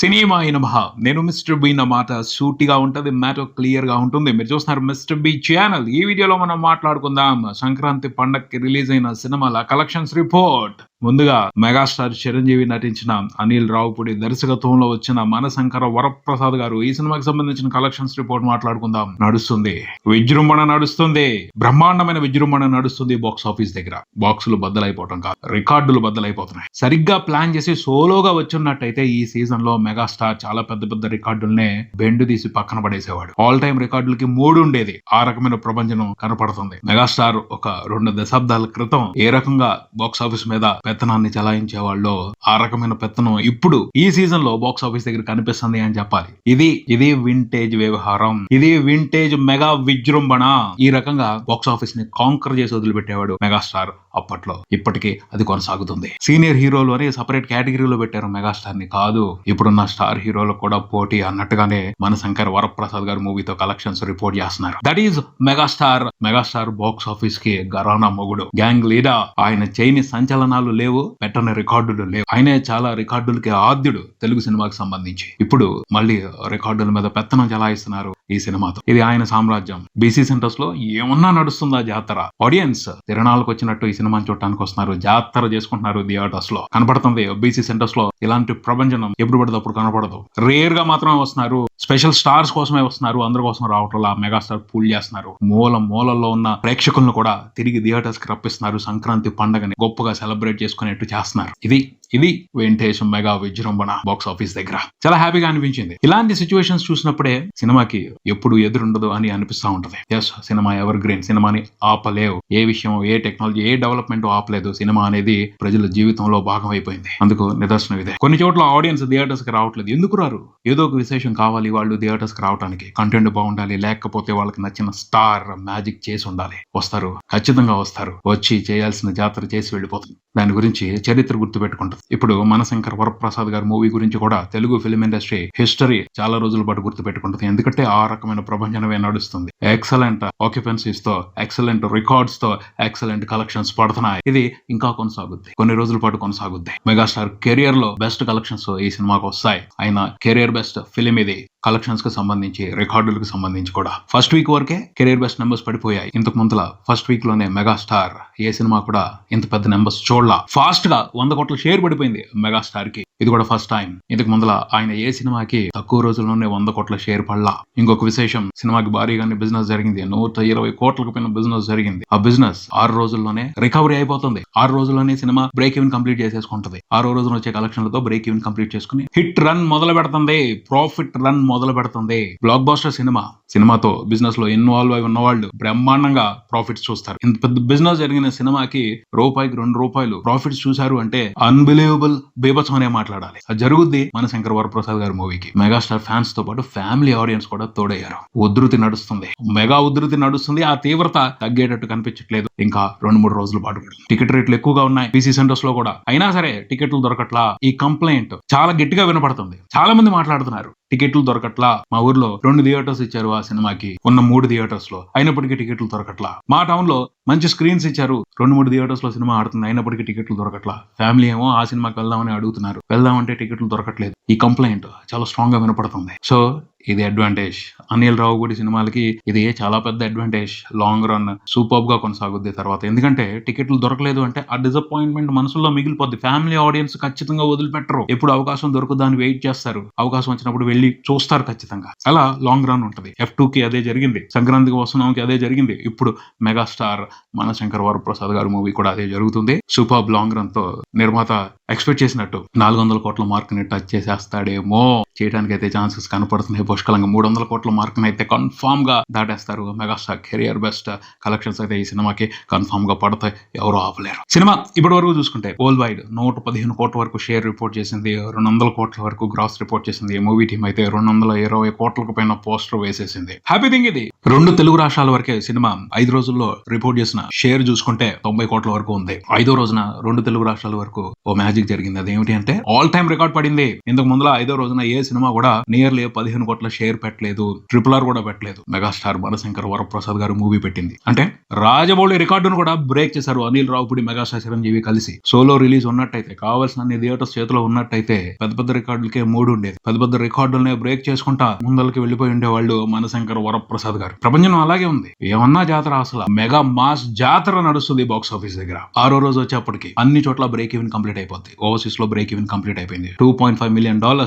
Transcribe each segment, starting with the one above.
Cinema నమః. నేను mister B. నా మాట సూటిగా ఉంటది. మ్యాటర్ క్లియర్ గా ఉంటుంది. మీరు చూస్తున్నారు మిస్టర్ బి ఛానల్. ఈ వీడియోలో మనం మాట్లాడుకుందాం సంక్రాంతి పండగకి రిలీజ్ అయిన సినిమాల కలెక్షన్స్ రిపోర్ట్. ముందుగా మెగాస్టార్ చిరంజీవి నటించిన అనిల్ రావుపూడి దర్శకత్వంలో వచ్చిన మనశంకర వరప్రసాద్ గారు ఈ సినిమాకి సంబంధించిన కలెక్షన్స్ రిపోర్ట్ మాట్లాడుకుందాం. నడుస్తుంది, విజృంభణ నడుస్తుంది, బ్రహ్మాండమైన విజృంభణ నడుస్తుంది. బాక్స్ ఆఫీస్ దగ్గర బాక్సులు బద్దలైపోవటం కాదు, రికార్డులు బద్దలైపోతున్నాయి. సరిగ్గా ప్లాన్ చేసి సోలోగా వచ్చున్నట్టయితే ఈ సీజన్ లో మెగాస్టార్ చాలా పెద్ద పెద్ద రికార్డుల్నే బెండు తీసి పక్కన పడేసేవాడు. ఆల్ టైమ్ రికార్డులకి 3 ఉండేది. ఆ రకమైన ప్రపంచం కనపడుతుంది. మెగాస్టార్ ఒక 2 దశాబ్దాల క్రితం ఏ రకంగా బాక్స్ ఆఫీస్ మీద పెత్తనాన్ని చలాయించేవాళ్ళు, ఆ రకమైన పెత్తనం ఇప్పుడు ఈ సీజన్ లో బాక్స్ ఆఫీస్ దగ్గర కనిపిస్తుంది అని చెప్పాలి. ఇది వింటేజ్ వ్యవహారం, ఇది వింటేజ్ మెగా విజృంభణ. ఈ రకంగా బాక్స్ ఆఫీస్ ని కాంకర్ చేసి వదిలిపెట్టేవాడు మెగాస్టార్ అప్పట్లో. ఇప్పటికీ అది కొనసాగుతుంది. సీనియర్ హీరోలు అని సపరేట్ కేటగిరీలో పెట్టారు మెగాస్టార్ ని. కాదు, ఇప్పుడున్న స్టార్ హీరోలకు కూడా పోటీ అన్నట్టుగానే మనశంకర్ వరప్రసాద్ గారు మూవీతో కలెక్షన్స్ రిపోర్ట్ చేస్తున్నారు. That is megastar. Megastar box office కి గరానా మొగుడు, గ్యాంగ్ లీడర్. ఆయన చేయని సంచలనాలు లేవు, పెట్టని రికార్డులు లేవు. ఆయనే చాలా రికార్డులకి ఆద్యుడు తెలుగు సినిమాకి సంబంధించి. ఇప్పుడు మళ్ళీ రికార్డుల మీద పెత్తనం చలాయిస్తున్నారు ఈ సినిమాతో. ఇది ఆయన సామ్రాజ్యం. బీసీ సెంటర్స్ లో ఏమన్నా నడుస్తుందా జాతర. ఆడియన్స్ తిరణాలకు వచ్చినట్టు ఈ సినిమాని చూడటానికి వస్తున్నారు, జాతర చేసుకుంటున్నారు థియేటర్స్ లో. కనపడుతుంది బీసీ సెంటర్స్ లో ఇలాంటి ప్రపంచం ఎప్పుడు పడితే అప్పుడు కనపడదు. రేర్ గా మాత్రమే వస్తున్నారు. స్పెషల్ స్టార్స్ కోసమే వస్తున్నారు, అందరి కోసం రావట్లా. మెగాస్టార్ పూల్ చేస్తున్నారు. మూలల్లో ఉన్న ప్రేక్షకులను కూడా తిరిగి థియేటర్స్ కి రప్పిస్తున్నారు. సంక్రాంతి పండుగని గొప్పగా సెలబ్రేట్ చేసుకునేట్టు చేస్తున్నారు. ఇది వింటేజ్ మెగా విజృంభణ బాక్స్ ఆఫీస్ దగ్గర. చాలా హ్యాపీగా అనిపించింది. ఇలాంటి సిచ్యువేషన్స్ చూసినప్పుడే సినిమాకి ఎప్పుడు ఎదురుండదు అని అనిపిస్తా ఉంటది. Yes, cinema evergreen. సినిమాని ఆపలేవు. ఏ విషయం, ఏ టెక్నాలజీ, ఏ డెవలప్మెంట్ ఆపలేదు. సినిమా అనేది ప్రజల జీవితంలో భాగం అయిపోయింది. అందుకు నిదర్శనం ఇదే. కొన్ని చోట్ల ఆడియన్స్ థియేటర్స్ కి రావట్లేదు. ఎందుకు రారు? ఏదో ఒక విశేషం కావాలి వాళ్ళు థియేటర్స్ కి రావడానికి. కంటెంట్ బాగుండాలి, లేకపోతే వాళ్ళకి నచ్చిన స్టార్ మ్యాజిక్ చేసి ఉండాలి. వస్తారు, ఖచ్చితంగా వస్తారు. వచ్చి చేయాల్సిన జాతర చేసి వెళ్ళిపోతుంది. దాని గురించి చరిత్ర గుర్తు పెట్టుకుంటుంది. ఇప్పుడు మనశంకర్ వరప్రసాద్ గారి మూవీ గురించి కూడా తెలుగు ఫిల్మ్ ఇండస్ట్రీ హిస్టరీ చాలా రోజుల పాటు గుర్తు పెట్టుకుంటుంది. ఎందుకంటే ఆ రకమైన ప్రపంచమే నడుస్తుంది. ఎక్సలెంట్ ఆక్యుపెన్సీస్ తో, ఎక్సలెంట్ రికార్డ్స్ తో, ఎక్సలెంట్ కలెక్షన్స్ పడుతున్నాయి. ఇది ఇంకా కొనసాగుద్ది, కొన్ని రోజుల పాటు కొనసాగుద్ది. మెగాస్టార్ కెరియర్ లో బెస్ట్ కలెక్షన్స్ ఈ సినిమాకు వస్తాయి. ఆయన కెరియర్ బెస్ట్ ఫిలిం ఇది. కలెక్షన్స్ కి సంబంధించి, రికార్డులకు సంబంధించి కూడా ఫస్ట్ వీక్ వరకే కెరియర్ బెస్ట్ నెంబర్స్ పడిపోయాయి. ఇంతకు ముందుల ఫస్ట్ వీక్ లోనే మెగాస్టార్ ఏ సినిమా కూడా ఇంత పెద్ద నెంబర్స్ చూడలా. ఫాస్ట్ గా 100 కోట్ల షేర్ పడిపోయింది మెగాస్టార్ కి. ఇది కూడా ఫస్ట్ టైం. ఇంతకు ముందుల ఆయన ఏ సినిమాకి తక్కువ రోజుల్లోనే 100 కోట్ల షేర్ పడలా. ఇంకొక విశేషం, సినిమాకి భారీగానే బిజినెస్ జరిగింది. 120 కోట్లకు పైన బిజినెస్ జరిగింది. ఆ బిజినెస్ 6 రోజుల్లోనే రికవరీ అయిపోతుంది. 6 రోజుల్లోనే సినిమా బ్రేక్ ఈవెన్ కంప్లీట్ చేసేసుకుంటది. 6వ రోజున వచ్చే కలెక్షన్లతో బ్రేక్ ఈవెన్ కంప్లీట్ చేసుకుని హిట్ రన్ మొదలు పెడుతుంది. ప్రాఫిట్ రన్ మొదలు పెడుతుంది. బ్లాక్ బాస్టర్ సినిమాతో బిజినెస్ లో ఇన్వాల్వ్ అయి ఉన్న వాళ్ళు బ్రహ్మాండంగా ప్రాఫిట్స్ చూస్తారు. ఇంత పెద్ద బిజినెస్ జరిగిన సినిమాకి రూపాయికి 2 రూపాయలు ప్రాఫిట్స్ చూశారు అంటే అన్బిలీవబుల్, బీభత్సం అనే మాట్లాడాలి. అది జరుగుద్ది మనశంకర్ వరప్రసాద్ గారి మూవీకి. మెగాస్టార్ ఫ్యాన్స్ తో పాటు ఫ్యామిలీ ఆడియన్స్ కూడా తోడయ్యారు. ఉధృతి నడుస్తుంది, మెగా ఉధృతి నడుస్తుంది. ఆ తీవ్రత తగ్గేటట్టు కనిపించట్లేదు. ఇంకా 2-3 రోజుల పాటు టికెట్ రేట్లు ఎక్కువగా ఉన్నాయి పీసీ సెంటర్స్ లో కూడా. అయినా సరే టికెట్లు దొరకట్లా. ఈ కంప్లైంట్ చాలా గట్టిగా వినపడుతుంది. చాలా మంది మాట్లాడుతున్నారు, టికెట్లు దొరకట్లా. మా ఊర్లో 2 థియేటర్స్ ఇచ్చారు ఆ సినిమాకి, ఉన్న 3 థియేటర్స్ లో, అయినప్పటికీ టికెట్లు దొరకట్లా. మా టౌన్ లో మంచి స్క్రీన్స్ ఇచ్చారు, 2-3 థియేటర్స్ లో సినిమా ఆడుతుంది, అయినప్పటికీ టికెట్లు దొరకట్లా. ఫ్యామిలీ ఏమో ఆ సినిమాకి వెళ్దామని అడుగుతున్నారు, వెళ్దామంటే టికెట్లు దొరకట్లేదు. ఈ కంప్లైంట్ చాలా స్ట్రాంగ్ గా వినపడుతుంది. సో ఇది అడ్వాంటేజ్. అనిల్ రావుపూడి సినిమాలకి ఇది చాలా పెద్ద అడ్వాంటేజ్. లాంగ్ రన్ సూపర్ గా కొనసాగుద్ది తర్వాత. ఎందుకంటే టికెట్లు దొరకలేదు అంటే ఆ డిసప్పాయింట్మెంట్ మనసులో మిగిలిపోద్ది. ఫ్యామిలీ ఆడియన్స్ ఖచ్చితంగా వదిలిపెట్టరు. ఎప్పుడు అవకాశం దొరుకుతుందని వెయిట్ చేస్తారు. అవకాశం వచ్చినప్పుడు వెళ్ళి చూస్తారు ఖచ్చితంగా. అలా లాంగ్ రన్ ఉంటది. F2 కి అదే జరిగింది, సంక్రాంతికి వస్తున్నాంకి అదే జరిగింది. ఇప్పుడు మెగాస్టార్ మనశంకర్ వరప్రసాద్ గారి మూవీ కూడా అదే జరుగుతుంది. సూపర్ లాంగ్ రన్ తో నిర్మాత ఎక్స్పెక్ట్ చేసినట్టు 400 కోట్ల మార్క్ ని టచ్ చేసేస్తాడేమో. చేయడానికి అయితే ఛాన్సెస్ కనపడుతున్నాయి పుష్కలంగా. 300 కోట్ల మార్క్ అయితే కన్ఫామ్ గా దాటేస్తారు. మెగాస్టార్ కెరియర్ బెస్ట్ కలెక్షన్స్ అయితే ఈ సినిమాకి కన్ఫామ్ గా పడతాయి, ఎవరు ఆపలేరు. సినిమా ఇప్పటి వరకు చూసుకుంటే వరల్డ్ వైడ్ 115 కోట్ల వరకు షేర్ రిపోర్ట్ చేసింది. 200 కోట్ల వరకు గ్రాస్ రిపోర్ట్ చేసింది. మూవీ టీమ్ అయితే 220 కోట్లకు పైన పోస్టర్ వేసేసింది. హ్యాపీ థింగ్ ఇది. రెండు తెలుగు రాష్ట్రాల వరకే సినిమా 5 రోజుల్లో రిపోర్ట్ చేసిన షేర్ చూసుకుంటే 90 కోట్ల వరకు ఉంది. 5వ రోజున రెండు తెలుగు రాష్ట్రాల వరకు ఓ మ్యాజిక్ జరిగింది. అదేమిటి అంటే ఆల్ టైమ్ రికార్డ్ పడింది. ఇంతకు ముందులో 5వ రోజున ఏ సినిమా కూడా నియర్లీ 15 కోట్ల షేర్ పెట్టలేదు, RRR కూడా పెట్టలేదు. మెగాస్టార్ మనశంకర్ వరప్రసాద్ గారు మూవీ పెట్టింది. అంటే రాజమౌళి రికార్డును కూడా బ్రేక్ చేశారు అనిల్ రావుపూడి, మెగాస్టార్ చిరంజీవి కలిసి. సోలో రిలీజ్ ఉన్నట్టయితే, కావాల్సిన అన్ని థియేటర్స్ చేతిలో ఉన్నట్టయితే పెద్ద పెద్ద రికార్డులకే మూడు ఉండేది. పెద్ద పెద్ద రికార్డులనే బ్రేక్ చేసుకుంటా ముందలకి వెళ్లిపోయి ఉండేవాళ్ళు మనశంకర్ వరప్రసాద్ గారు. ప్రపంచం అలాగే ఉంది. ఏమన్నా జాతర, అసలు మెగా మాస్ జాతర నడుస్తుంది బాక్స్ ఆఫీస్ దగ్గర. 6వ రోజు వచ్చేప్పటికి అన్ని చోట్ల బ్రేక్ ఈవెన్ కంప్లీట్ అయిపోద్ది. ఓవర్సీస్ లో బ్రేక్ ఈవెన్ కంప్లీట్ అయిపోయింది. $2.5 మిలియన్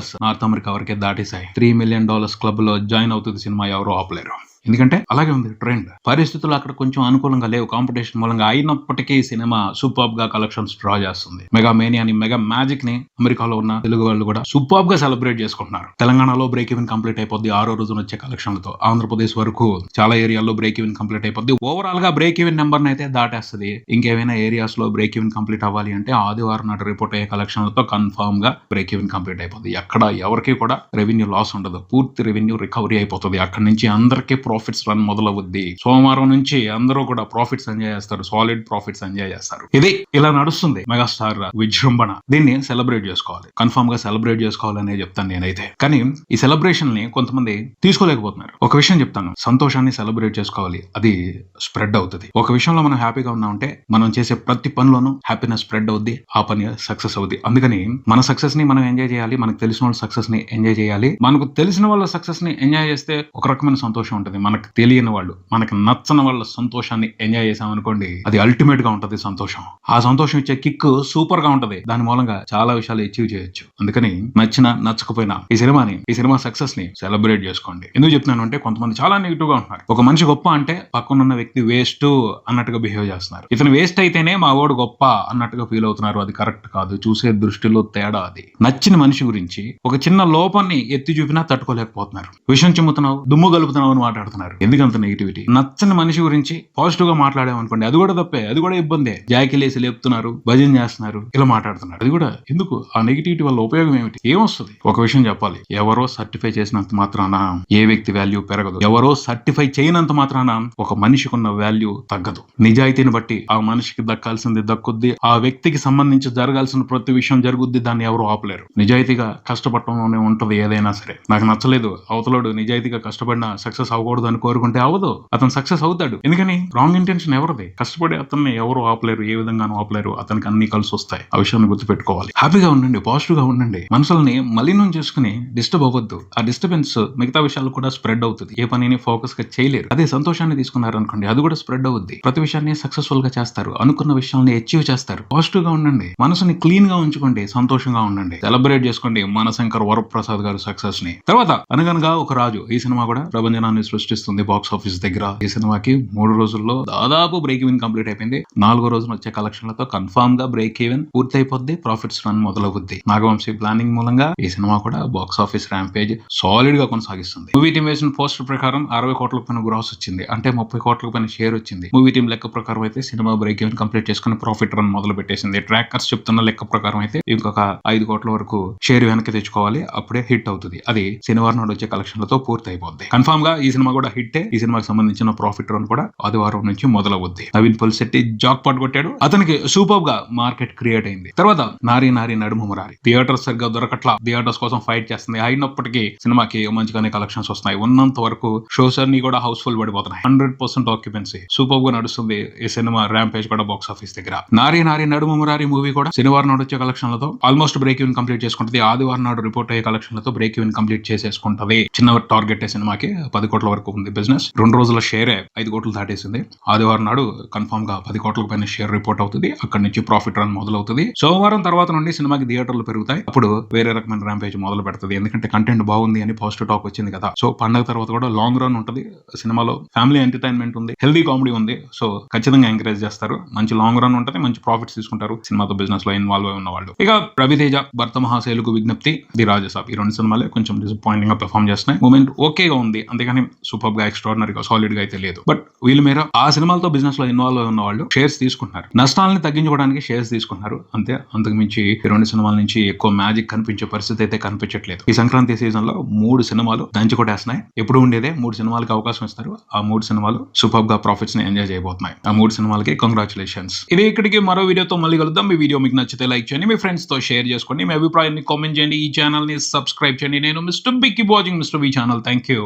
నార్త్ అమెరికా వరకే దాటేసాయి. $3 మిలియన్ క్లబ్ లో జాయిన్ అవుతుంది సినిమా, ఎవరు ఆపలేరు. ఎందుకంటే అలాగే ఉంది ట్రెండ్. పరిస్థితులు అక్కడ కొంచెం అనుకూలంగా లేవు, కాంపిటీషన్ మూలంగా. అయినప్పటికీ సినిమా సూపర్బ్ గా కలెక్షన్స్ డ్రా చేస్తుంది. మెగా మేనియాని, మెగా మ్యాజిక్ ని అమెరికాలో ఉన్న తెలుగు వాళ్ళు కూడా సూపర్బ్ గా సెలబ్రేట్ చేసుకుంటున్నారు. తెలంగాణలో బ్రేక్ ఈవెన్ కంప్లీట్ అయిపోద్ది 6వ రోజున వచ్చే కలెక్షన్లతో. ఆంధ్రప్రదేశ్ వరకు చాలా ఏరియాల్లో బ్రేక్ ఈవెన్ కంప్లీట్ అయిపోద్ది. ఓవరాల్ గా బ్రేక్ ఈవెన్ నెంబర్ అయితే దాటేస్తుంది. ఇంకేమైనా ఏరియాస్ లో బ్రేక్ ఈవెన్ కంప్లీట్ అవ్వాలి అంటే ఆదివారం నాడు రిపోర్ట్ అయ్యే కలెక్షన్లతో కన్ఫర్మ్ గా బ్రేక్ ఈవెన్ కంప్లీట్ అయిపోతుంది. ఎక్కడ ఎవరికి కూడా రెవెన్యూ లాస్ ఉండదు, పూర్తి రెవెన్యూ రికవరీ అయిపోతుంది. అక్కడి నుంచి అందరికీ ప్రాఫిట్స్ రన్ మొదలవుద్ది. సోమవారం నుంచి అందరూ కూడా ప్రాఫిట్స్ ఎంజాయ్ చేస్తారు, సాలిడ్ ప్రాఫిట్స్ ఎంజాయ్ చేస్తారు. ఇది ఇలా నడుస్తుంది మెగాస్టార్ విజృంభణ. దీన్ని సెలబ్రేట్ చేసుకోవాలి, కన్ఫర్మ్ గా సెలబ్రేట్ చేసుకోవాలనే చెప్తాను నేనైతే. కానీ ఈ సెలబ్రేషన్ ని కొంతమంది తీసుకోలేకపోతున్నారు. ఒక విషయం చెప్తాను, సంతోషాన్ని సెలబ్రేట్ చేసుకోవాలి, అది స్ప్రెడ్ అవుతుంది. ఒక విషయంలో మనం హ్యాపీగా ఉన్నామంటే మనం చేసే ప్రతి పనిలోనూ హ్యాపీనెస్ స్ప్రెడ్ అవుద్ది, ఆ పని సక్సెస్ అవుద్ది. అందుకని మన సక్సెస్ ని మనం ఎంజాయ్ చేయాలి, మనకు తెలిసిన వాళ్ళ సక్సెస్ ని ఎంజాయ్ చేయాలి. మనకు తెలిసిన వాళ్ళ సక్సెస్ ని ఎంజాయ్ చేస్తే ఒక రకమైన సంతోషం ఉంటుంది. మనకు తెలియని వాళ్ళు, మనకు నచ్చని వాళ్ళ సంతోషాన్ని ఎంజాయ్ చేసామనుకోండి, అది అల్టిమేట్ గా ఉంటది సంతోషం. ఆ సంతోషం ఇచ్చే కిక్ సూపర్ గా ఉంటది. దాని మూలంగా చాలా విషయాలు అచీవ్ చేయొచ్చు. అందుకని నచ్చినా నచ్చకపోయినా ఈ సినిమా సక్సెస్ ని సెలబ్రేట్ చేసుకోండి. ఎందుకు చెప్తున్నాను అంటే కొంతమంది చాలా నెగిటివ్ గా ఉంటున్నారు. ఒక మనిషి గొప్ప అంటే పక్కనున్న వ్యక్తి వేస్ట్ అన్నట్టుగా బిహేవ్ చేస్తున్నారు. ఇతను వేస్ట్ అయితేనే మా వాడు గొప్ప అన్నట్టుగా ఫీల్ అవుతున్నారు. అది కరెక్ట్ కాదు. చూసే దృష్టిలో తేడా అది. నచ్చిన మనిషి గురించి ఒక చిన్న లోపాన్ని ఎత్తి చూపినా తట్టుకోలేకపోతున్నారు. విషయం చిమ్ముతున్నావు, దుమ్ము కలుపుతున్నావు అని మాట్లాడుతున్నారు. ఎందుకంత నెగిటివిటీ? నచ్చని మనిషి గురించి పాజిటివ్ గా మాట్లాడామనుకోండి, అది కూడా తప్పే, అది కూడా ఇబ్బందే. జాకిలేసి లేపుతున్నారు, భజన చేస్తున్నారు, ఇలా మాట్లాడుతున్నారు. అది కూడా ఎందుకు? ఆ నెగిటివిటీ వల్ల ఉపయోగం ఏమిటి? ఏమొస్తుంది? ఒక విషయం చెప్పాలి, ఎవరో సర్టిఫై చేసినంత మాత్రాన ఏ వ్యక్తి వాల్యూ పెరగదు. ఎవరో సర్టిఫై చేయనంత మాత్రాన ఒక మనిషికి ఉన్న వాల్యూ తగ్గదు. నిజాయితీని బట్టి ఆ మనిషికి దక్కాల్సింది దక్కుద్ది, ఆ వ్యక్తికి సంబంధించి జరగాల్సిన ప్రతి విషయం జరుగుద్ది. దాన్ని ఎవరు ఆపలేరు. నిజాయితీగా కష్టపడటంలోనే ఉంటది ఏదైనా సరే. నాకు నచ్చలేదు, అవతలోడు నిజాయితీగా కష్టపడినా సక్సెస్ అవ్వకూడదు అని కోరుకుంటే అవ్వదు. అతను సక్సెస్ అవుతాడు. ఎందుకని? రాంగ్ ఇంటెన్షన్ ఎవరిది? కష్టపడి అతన్ని ఎవరు ఆపలేరు, ఏ విధంగానూ ఆపలేరు. అతనికి అన్ని కలిసి వస్తాయి. ఆ విషయాన్ని గుర్తుపెట్టుకోవాలి. హ్యాపీగా ఉండండి, పాజిటివ్ గా ఉండండి. మనసుల్ని మలినం చేసుకుని డిస్టర్బ్ అవ్వద్దు. ఆ డిస్టర్బెన్స్ మిగతా విషయాలు కూడా స్ప్రెడ్ అవుతుంది. ఏ పనిని ఫోకస్ గా చేయలేరు. అదే సంతోషాన్ని తీసుకున్నారు అనుకోండి, అది కూడా స్ప్రెడ్ అవుద్ది. ప్రతి విషయాన్ని సక్సెస్ఫుల్ గా చేస్తారు, అనుకున్న విషయాన్ని అచీవ్ చేస్తారు. పాజిటివ్ గా ఉండండి, మనసుని క్లీన్ గా ఉంచుకోండి, సంతోషంగా ఉండండి. సెలబ్రేట్ చేసుకోండి మనశంకర్ వరప్రసాద్ గారు సక్సెస్ ని. తర్వాత అనగనగా ఒక రాజు, ఈ సినిమా కూడా ప్రభంజనాన్ని సృష్టిస్తుంది బాక్స్ ఆఫీస్ దగ్గర. ఈ సినిమాకి 3 రోజుల్లో దాదాపు బ్రేక్ ఈవెన్ కంప్లీట్ అయిపోయింది. 4వ రోజున వచ్చే కలెక్షన్లతో కన్ఫర్మ్ గా బ్రేక్ ఈవెన్ పూర్తి అయిపోద్ది, ప్రాఫిట్స్ రన్ మొదలవుద్ది. నాగవంశీ ప్లానింగ్ మూలంగా ఈ సినిమా కూడా బాక్స్ ఆఫీస్ ర్యాంపేజ్ సాలిడ్ గా కొనసాగిస్తుంది. మూవీ టీం వేసిన పోస్టర్ ప్రకారం 60 కోట్లకు పైన గ్రాస్ వచ్చింది, అంటే 30 కోట్లకు పైన షేర్ వచ్చింది. మూవీ టీం లెక్క ప్రకారం అయితే సినిమా బ్రేక్ ఈవెన్ కంప్లీట్ చేసుకుని ప్రాఫిట్ రన్ మొదలు పెట్టేసింది. ట్రాకర్స్ చెప్తున్న లెక్క ప్రకారం అయితే ఇంకొక 5 కోట్ల వరకు షేర్ వెనక్కి తెచ్చుకోవాలి, అప్పుడే హిట్ అవుతుంది. అది శనివారం నాడు వచ్చే కలెక్షన్లతో పూర్తి అయిపోద్ది. కన్ఫర్మ్ గా ఈ సినిమా కూడా హిట్టే. ఈ సినిమాకి సంబంధించిన ప్రాఫిట్ రన్ కూడా ఆదివారం నుంచి మొదలవుద్ది. నవీన్ పొలిశెట్టి జాక్ పాట్ కొట్టాడు, అతనికి సూపర్ గా మార్కెట్ క్రియేట్ అయింది. తర్వాత నారీ నారీ నడుము మురారి థియేటర్స్ సరిగ్గా దొరకట్లా, థియేటర్స్ కోసం ఫైట్ చేస్తుంది. అయినప్పటికీ సినిమాకి మంచిగానే కలెక్షన్స్ వస్తున్నాయి. ఉన్నంత వరకు షోస్ అన్ని కూడా హౌస్ఫుల్ పడిపోతున్నాయి. 100% ఆక్యుపెన్సీ సూపర్ గా నడుస్తుంది ఈ సినిమా. ర్యాంపేజ్ కూడా బాక్స్ ఆఫీస్ దగ్గర. నారీ నారీ నడుము మురారి మూవీ కూడా శనివారం నాడు వచ్చే కలెక్షన్లతో ఆల్మోస్ట్ బ్రేక్ ఈవెన్ కంప్లీట్ చేసుకుంటుంది. ఆదివారం నాడు రిపోర్ట్ అయ్యే కలెక్షన్లతో బ్రేక్ ఈవెన్ కంప్లీట్ చేసేసుకుంటది. చిన్న టార్గెట్ సినిమాకి 10 కోట్ల వరకు ఉంది బిజినెస్. 2 రోజుల షేరే 5 కోట్లు దాటేసింది. ఆదివారం నాడు కన్ఫర్మ్ గా 10 కోట్లకు పైన షేర్ రిపోర్ట్ అవుతుంది. అక్కడి నుంచి ప్రాఫిట్ రన్ మొదలవుతుంది. సోమవారం తర్వాత నుండి సినిమాకి థియేటర్లు పెరుగుతాయి. అప్పుడు వేరే రకమైన ర్యాంపేజ్ మొదలు పెడుతుంది. ఎందుకంటే కంటెంట్ బాగుంది అని పాజిటివ్ టాక్ వచ్చింది కదా. సో పండగ తర్వాత కూడా లాంగ్ రన్ ఉంటుంది సినిమాలో. ఫ్యామిలీ ఎంటర్టైన్మెంట్ ఉంది, హెల్దీ కామెడీ ఉంది. సో ఖచ్చితంగా ఎంకరేజ్ చేస్తారు. మంచి లాంగ్ రన్ ఉంటుంది, మంచి ప్రాఫిట్స్ తీసుకుంటారు సినిమాతో బిజినెస్ లో ఇన్వాల్వ్ అయి ఉన్న వాళ్ళు. ఇక రవితేజ భర్త మహాశైలుకు విజ్ఞప్తి, ది రాజసాబ్, ఈ 2 సినిమాలే కొంచెం డిసప్పాయింటింగ్ గా పెర్ఫార్మ్ చేస్తున్నాయి. మూమెంట్ ఓకేగా ఉంది, అంతేగాని సూపర్ సూపర్ గా ఎక్స్ట్రాడినరీగా సాలిడ్ గా అయితే లేదు. బట్ వీళ్ళు మీరు ఆ సినిమాలతో బిజినెస్ లో ఇన్వాల్వ్ ఉన్న వాళ్ళు షేర్స్ తీసుకుంటున్నారు, నష్టాలని తగ్గించుకోవడానికి షేర్స్ తీసుకుంటున్నారు అంతే. అంతకు మించి ఈ 2 సినిమాల నుంచి ఎక్కువ మ్యాజిక్ కనిపించే పరిస్థితి అయితే కనిపించట్లేదు. ఈ సంక్రాంతి సీజన్ లో 3 సినిమాలు దంచి కొట్టేస్తున్నాయి. ఎప్పుడు ఉండేదే 3 సినిమాలకి అవకాశం ఇస్తారు. ఆ 3 సినిమాలు సూపర్ గా ప్రాఫిట్స్ ని ఎంజాయ్ చేయబోతున్నాయి. ఆ 3 సినిమాలకి కంగ్రాచులేషన్స్. ఇది ఇక్కడికి మరో వీడియోతో మళ్ళీ కలుద్దాం. ఈ వీడియో మీకు నచ్చితే లైక్ చేయండి, మీ ఫ్రెండ్స్ తో షేర్ చేసుకోండి, మీ అభిప్రాయాన్ని కామెంట్ చేయండి, ఈ ఛానల్ ని సబ్స్క్రైబ్ చేయండి. నేను mister B, keep watching mister B channel. Thank you.